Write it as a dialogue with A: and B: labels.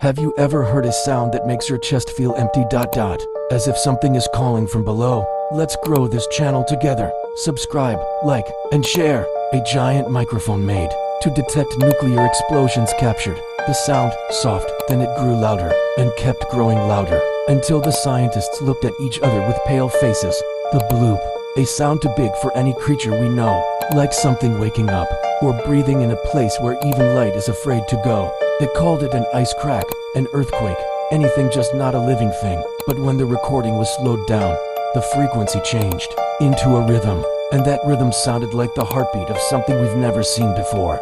A: Have you ever heard a sound that makes your chest feel empty? As if something is calling from below. Let's grow this channel together. Subscribe, like, and share. A giant microphone made to detect nuclear explosions captured the sound, soft, then it grew louder, and kept growing louder, until the scientists looked at each other with pale faces. The bloop. A sound too big for any creature we know, like something waking up, or breathing in a place where even light is afraid to go. They called it an ice crack, an earthquake, anything just not a living thing. But when the recording was slowed down, the frequency changed into a rhythm, and that rhythm sounded like the heartbeat of something we've never seen before.